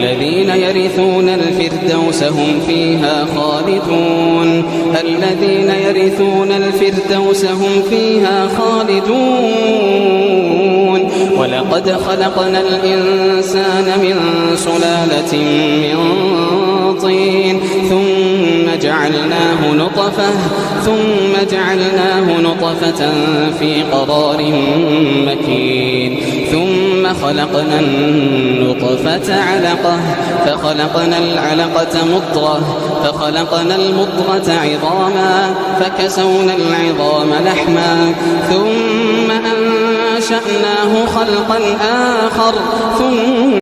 الذين يرثون الفردوس هم فيها خالدون الذين يرثون الفردوس هم فيها خالدون ولقد خلقنا الإنسان من سلالة من طين ثم جعلناه نطفة في قرار مكين ثم خلقنا النطفة علقة فخلقنا العلقة مضغة فخلقنا المضغة عظاما فكسونا العظام لحما ثم أنشأناه خلقا آخر ثم